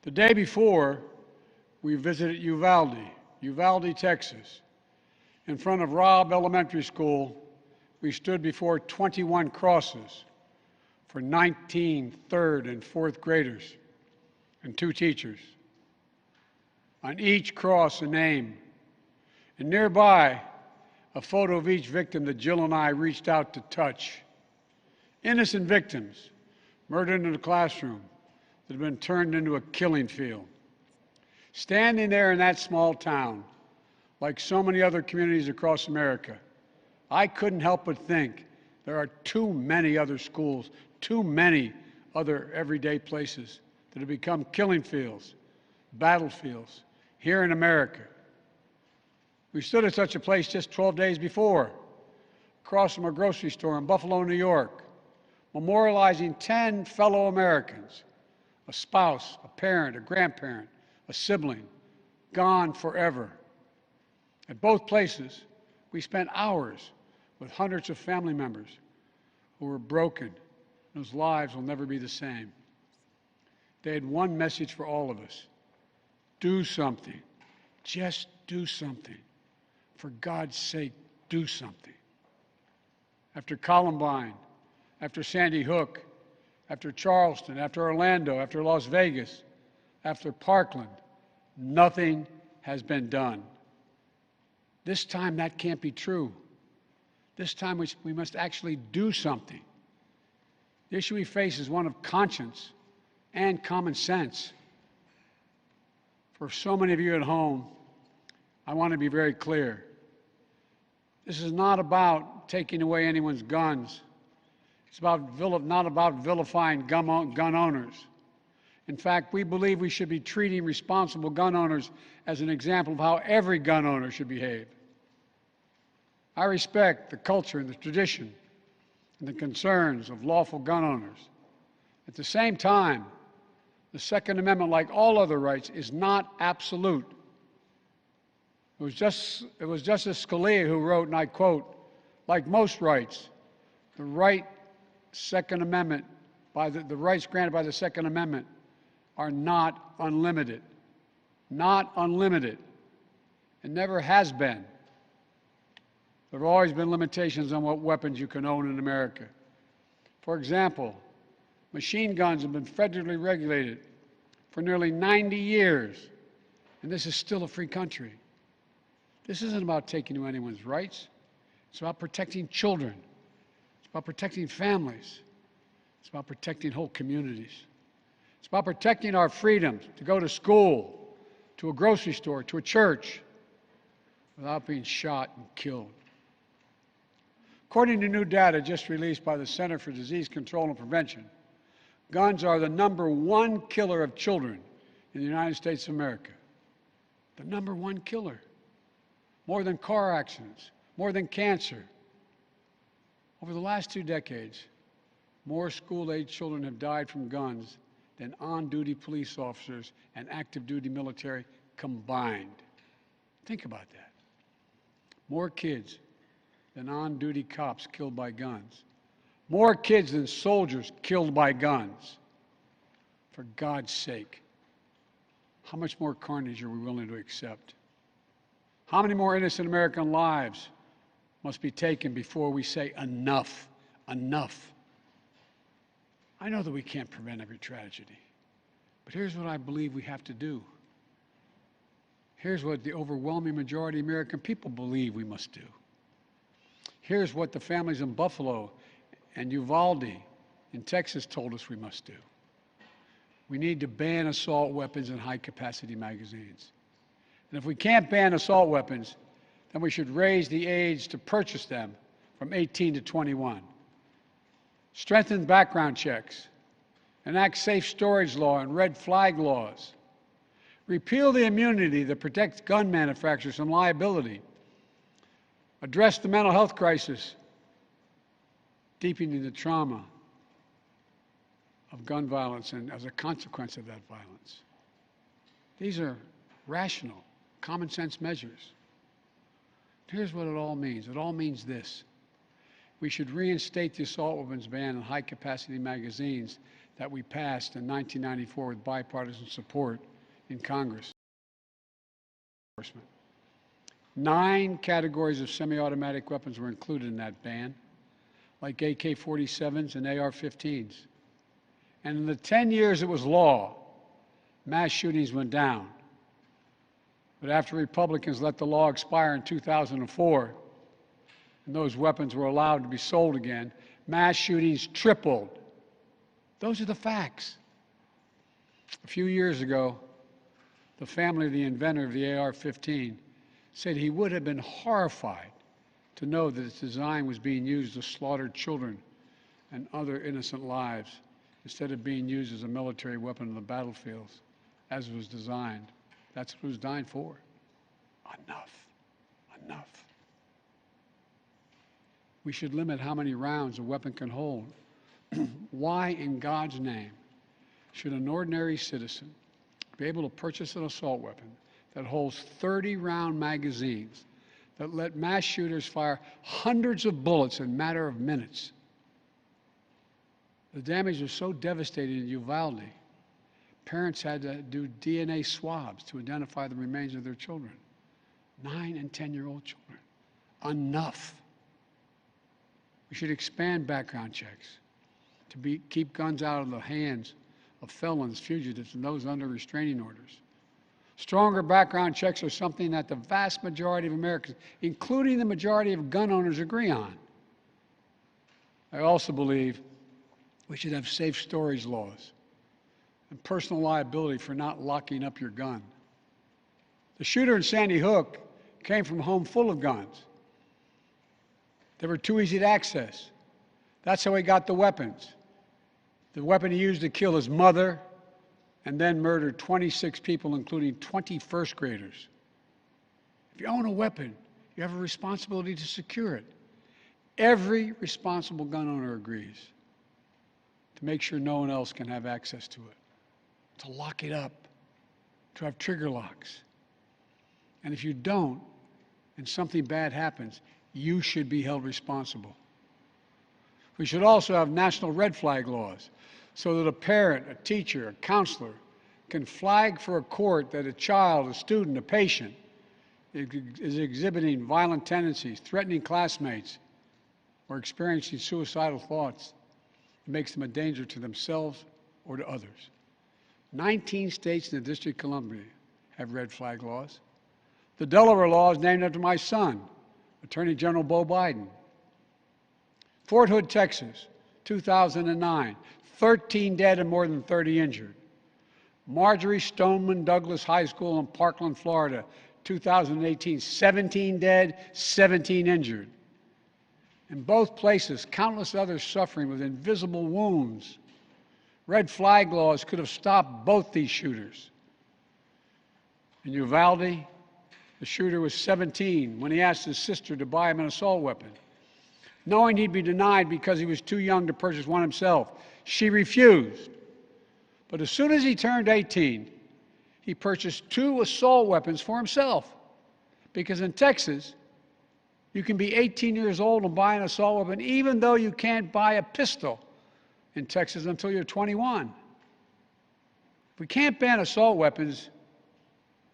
The day before, we visited Uvalde, Texas. In front of Robb Elementary School, we stood before 21 crosses for 19 third and fourth graders and 2 teachers. On each cross, a name, and nearby, a photo of each victim that Jill and I reached out to touch. Innocent victims murdered in a classroom that have been turned into a killing field. Standing there in that small town, like so many other communities across America, I couldn't help but think there are too many other schools, too many other everyday places that have become killing fields, battlefields here in America. We stood at such a place just 12 days before, across from a grocery store in Buffalo, New York, memorializing 10 fellow Americans, a spouse, a parent, a grandparent, a sibling, gone forever. At both places, we spent hours with hundreds of family members who were broken, whose lives will never be the same. They had one message for all of us: do something. Just do something. For God's sake, do something. After Columbine, after Sandy Hook, after Charleston, after Orlando, after Las Vegas, after Parkland, nothing has been done. This time that can't be true. This time we must actually do something. The issue we face is one of conscience and common sense. For so many of you at home, I want to be very clear. This is not about taking away anyone's guns. It's not about vilifying gun owners. In fact, we believe we should be treating responsible gun owners as an example of how every gun owner should behave. I respect the culture and the tradition and the concerns of lawful gun owners. At the same time, the Second Amendment, like all other rights, is not absolute. It was Justice Scalia who wrote, and I quote, "Like most rights, the rights granted by the Second Amendment are not unlimited." Not unlimited. It never has been. There have always been limitations on what weapons you can own in America. For example, machine guns have been federally regulated for nearly 90 years, and this is still a free country. This isn't about taking away anyone's rights. It's about protecting children. It's about protecting families. It's about protecting whole communities. It's about protecting our freedom to go to school, to a grocery store, to a church, without being shot and killed. According to new data just released by the Center for Disease Control and Prevention, guns are the #1 killer of children in the United States of America. The #1 killer. More than car accidents, more than cancer. Over the last 2 decades, more school-age children have died from guns than on-duty police officers and active-duty military combined. Think about that. More kids than on-duty cops killed by guns. More kids than soldiers killed by guns. For God's sake, how much more carnage are we willing to accept? How many more innocent American lives must be taken before we say enough, enough? I know that we can't prevent every tragedy, but here's what I believe we have to do. Here's what the overwhelming majority of American people believe we must do. Here's what the families in Buffalo and Uvalde in Texas told us we must do. We need to ban assault weapons and high-capacity magazines. And if we can't ban assault weapons, then we should raise the age to purchase them from 18 to 21. Strengthen background checks, enact safe storage law and red flag laws. Repeal the immunity that protects gun manufacturers from liability. Address the mental health crisis, deepening the trauma of gun violence and as a consequence of that violence. These are rational, common sense measures. Here's what it all means. It all means this. We should reinstate the assault weapons ban and high-capacity magazines that we passed in 1994 with bipartisan support in Congress. 9 categories of semi-automatic weapons were included in that ban, like AK-47s and AR-15s. And in the 10 years it was law, mass shootings went down. But after Republicans let the law expire in 2004, and those weapons were allowed to be sold again, mass shootings tripled. Those are the facts. A few years ago, the family of the inventor of the AR-15 said he would have been horrified to know that its design was being used to slaughter children and other innocent lives instead of being used as a military weapon on the battlefields as it was designed. That's what it was designed for. Enough. Enough. We should limit how many rounds a weapon can hold. Why in God's name should an ordinary citizen be able to purchase an assault weapon that holds 30-round magazines that let mass shooters fire hundreds of bullets in a matter of minutes? The damage was so devastating in Uvalde, parents had to do DNA swabs to identify the remains of their children. 9 and 10-year-old children. Enough. We should expand background checks to keep guns out of the hands of felons, fugitives, and those under restraining orders. Stronger background checks are something that the vast majority of Americans, including the majority of gun owners, agree on. I also believe we should have safe storage laws and personal liability for not locking up your gun. The shooter in Sandy Hook came from a home full of guns. They were too easy to access. That's how he got the weapons. The weapon he used to kill his mother and then murdered 26 people, including 20 first graders. If you own a weapon, you have a responsibility to secure it. Every responsible gun owner agrees to make sure no one else can have access to it, to lock it up, to have trigger locks. And if you don't, and something bad happens, you should be held responsible. We should also have national red flag laws so that a parent, a teacher, a counselor can flag for a court that a child, a student, a patient is exhibiting violent tendencies, threatening classmates, or experiencing suicidal thoughts. It makes them a danger to themselves or to others. 19 states in the District of Columbia have red flag laws. The Delaware law is named after my son, Attorney General Beau Biden. Fort Hood, Texas, 2009, 13 dead and more than 30 injured. Marjory Stoneman Douglas High School in Parkland, Florida, 2018, 17 dead, 17 injured. In both places, countless others suffering with invisible wounds. Red flag laws could have stopped both these shooters. In Uvalde, the shooter was 17 when he asked his sister to buy him an assault weapon. Knowing he'd be denied because he was too young to purchase one himself, she refused. But as soon as he turned 18, he purchased 2 assault weapons for himself. Because in Texas, you can be 18 years old and buy an assault weapon even though you can't buy a pistol in Texas until you're 21. If we can't ban assault weapons,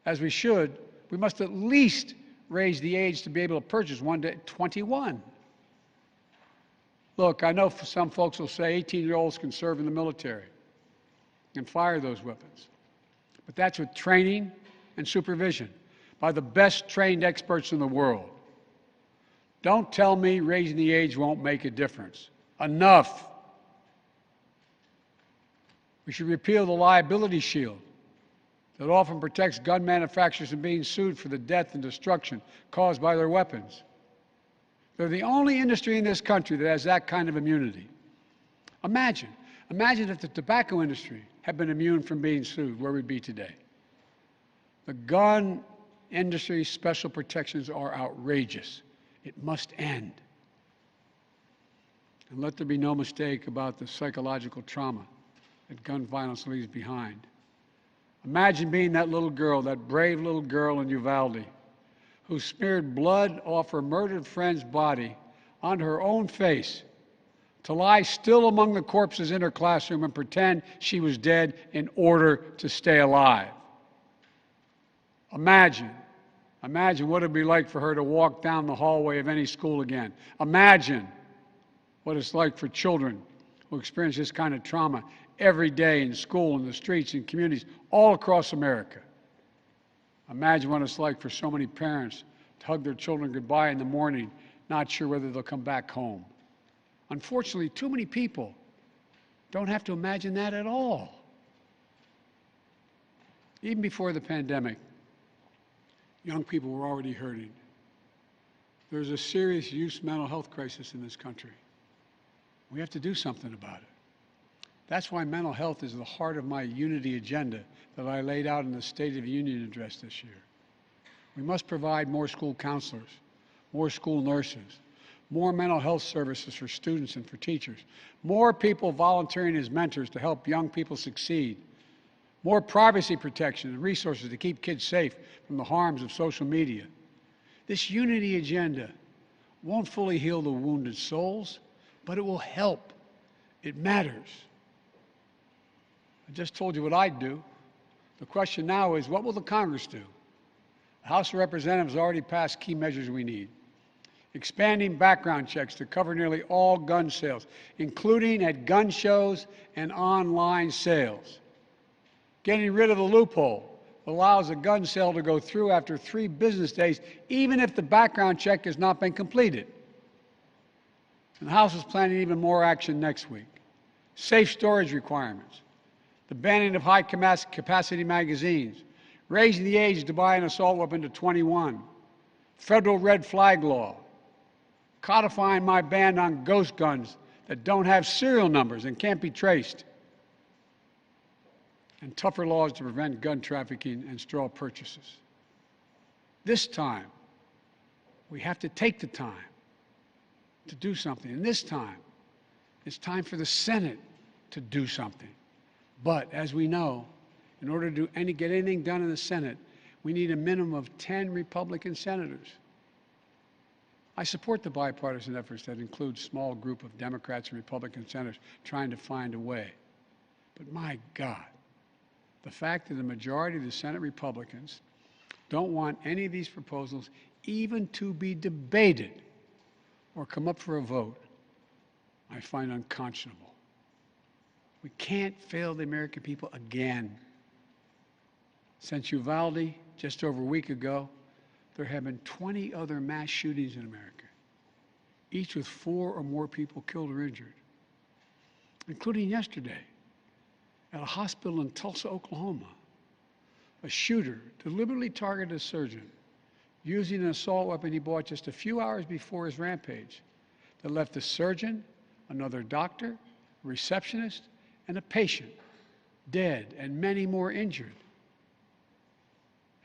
as we should, we must at least raise the age to be able to purchase one to 21. Look, I know some folks will say 18-year-olds can serve in the military and fire those weapons. But that's with training and supervision by the best trained experts in the world. Don't tell me raising the age won't make a difference. Enough. We should repeal the liability shield that often protects gun manufacturers from being sued for the death and destruction caused by their weapons. They're the only industry in this country that has that kind of immunity. Imagine if the tobacco industry had been immune from being sued, where we'd be today. The gun industry's special protections are outrageous. It must end. And let there be no mistake about the psychological trauma that gun violence leaves behind. Imagine being that little girl, that brave little girl in Uvalde, who smeared blood off her murdered friend's body onto her own face, to lie still among the corpses in her classroom and pretend she was dead in order to stay alive. Imagine what it would be like for her to walk down the hallway of any school again. Imagine what it's like for children who experience this kind of trauma every day in school, in the streets, in communities all across America. Imagine what it's like for so many parents to hug their children goodbye in the morning, not sure whether they'll come back home. Unfortunately, too many people don't have to imagine that at all. Even before the pandemic, young people were already hurting. There's a serious youth mental health crisis in this country. We have to do something about it. That's why mental health is the heart of my unity agenda that I laid out in the State of the Union address this year. We must provide more school counselors, more school nurses, more mental health services for students and for teachers, more people volunteering as mentors to help young people succeed, more privacy protection and resources to keep kids safe from the harms of social media. This unity agenda won't fully heal the wounded souls, but it will help. It matters. I just told you what I'd do. The question now is, what will the Congress do? The House of Representatives has already passed key measures we need. Expanding background checks to cover nearly all gun sales, including at gun shows and online sales. Getting rid of the loophole that allows a gun sale to go through after 3 business days, even if the background check has not been completed. And the House is planning even more action next week. Safe storage requirements, the banning of high-capacity magazines, raising the age to buy an assault weapon to 21, federal red flag law, codifying my ban on ghost guns that don't have serial numbers and can't be traced, and tougher laws to prevent gun trafficking and straw purchases. This time, we have to take the time to do something. And this time, it's time for the Senate to do something. But as we know, in order to get anything done in the Senate, we need a minimum of 10 Republican senators. I support the bipartisan efforts that include a small group of Democrats and Republican senators trying to find a way. But my God, the fact that the majority of the Senate Republicans don't want any of these proposals even to be debated or come up for a vote, I find unconscionable. We can't fail the American people again. Since Uvalde, just over a week ago, there have been 20 other mass shootings in America, each with 4 or more people killed or injured, including yesterday at a hospital in Tulsa, Oklahoma. A shooter deliberately targeted a surgeon using an assault weapon he bought just a few hours before his rampage that left the surgeon, another doctor, a receptionist, and a patient dead and many more injured.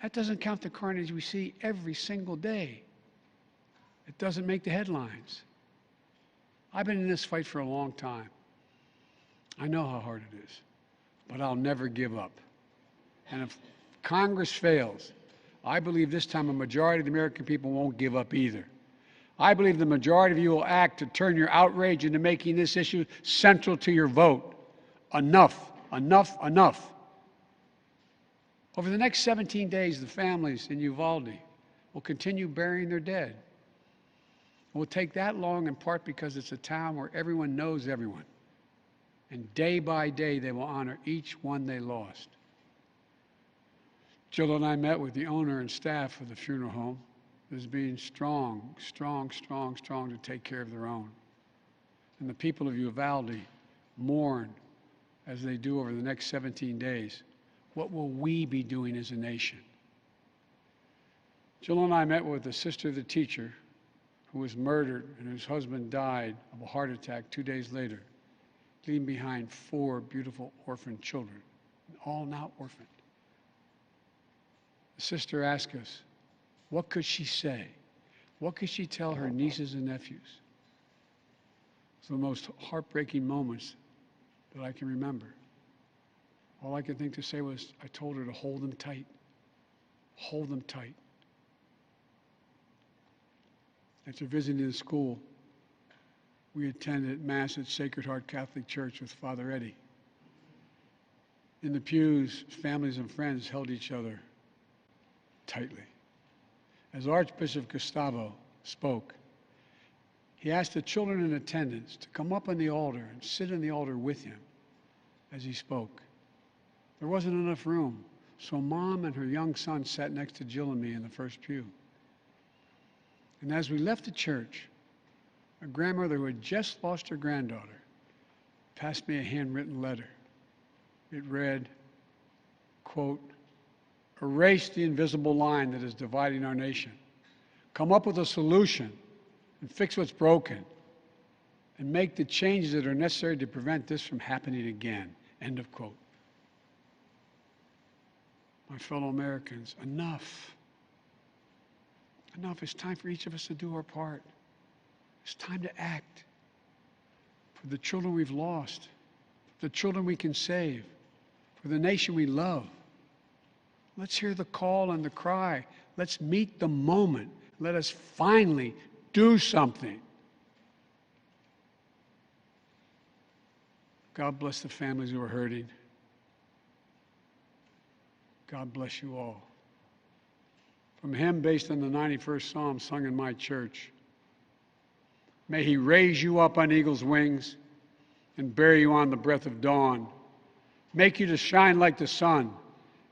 That doesn't count the carnage we see every single day. It doesn't make the headlines. I've been in this fight for a long time. I know how hard it is, but I'll never give up. And if Congress fails, I believe this time a majority of the American people won't give up either. I believe the majority of you will act to turn your outrage into making this issue central to your vote. Enough, enough, enough. Over the next 17 days, the families in Uvalde will continue burying their dead. It will take that long in part because it's a town where everyone knows everyone. And day by day, they will honor each one they lost. Jill and I met with the owner and staff of the funeral home as being strong to take care of their own. And the people of Uvalde mourn as they do over the next 17 days. What will we be doing as a nation? Jill and I met with the sister of the teacher who was murdered and whose husband died of a heart attack 2 days later, leaving behind 4 beautiful orphan children, all now orphaned. The sister asked us, what could she say? What could she tell her nieces and nephews? It's the most heartbreaking moments that I can remember. All I could think to say was, I told her to hold them tight. Hold them tight. After visiting the school, we attended Mass at Sacred Heart Catholic Church with Father Eddie. In the pews, families and friends held each other tightly. As Archbishop Gustavo spoke, he asked the children in attendance to come up on the altar and sit in the altar with him as he spoke. There wasn't enough room, so Mom and her young son sat next to Jill and me in the first pew. And as we left the church, a grandmother who had just lost her granddaughter passed me a handwritten letter. It read, quote, "Erase the invisible line that is dividing our nation. Come up with a solution and fix what's broken and make the changes that are necessary to prevent this from happening again." End of quote. My fellow Americans, enough. Enough. It's time for each of us to do our part. It's time to act for the children we've lost, for the children we can save, for the nation we love. Let's hear the call and the cry. Let's meet the moment. Let us finally do something. God bless the families who are hurting. God bless you all. From a hymn based on the 91st Psalm sung in my church. May he raise you up on eagle's wings and bear you on the breath of dawn, make you to shine like the sun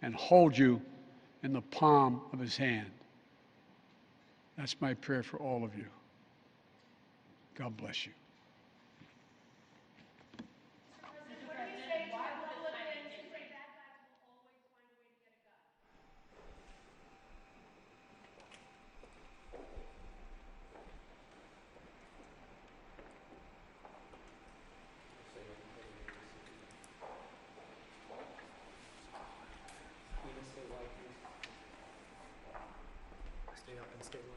and hold you in the palm of his hand. That's my prayer for all of you. God bless you. Stay up and stay away.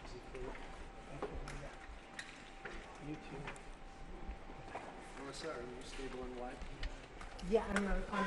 Is it clear? You too. Melissa, are you stable and wide? Yeah, I'm on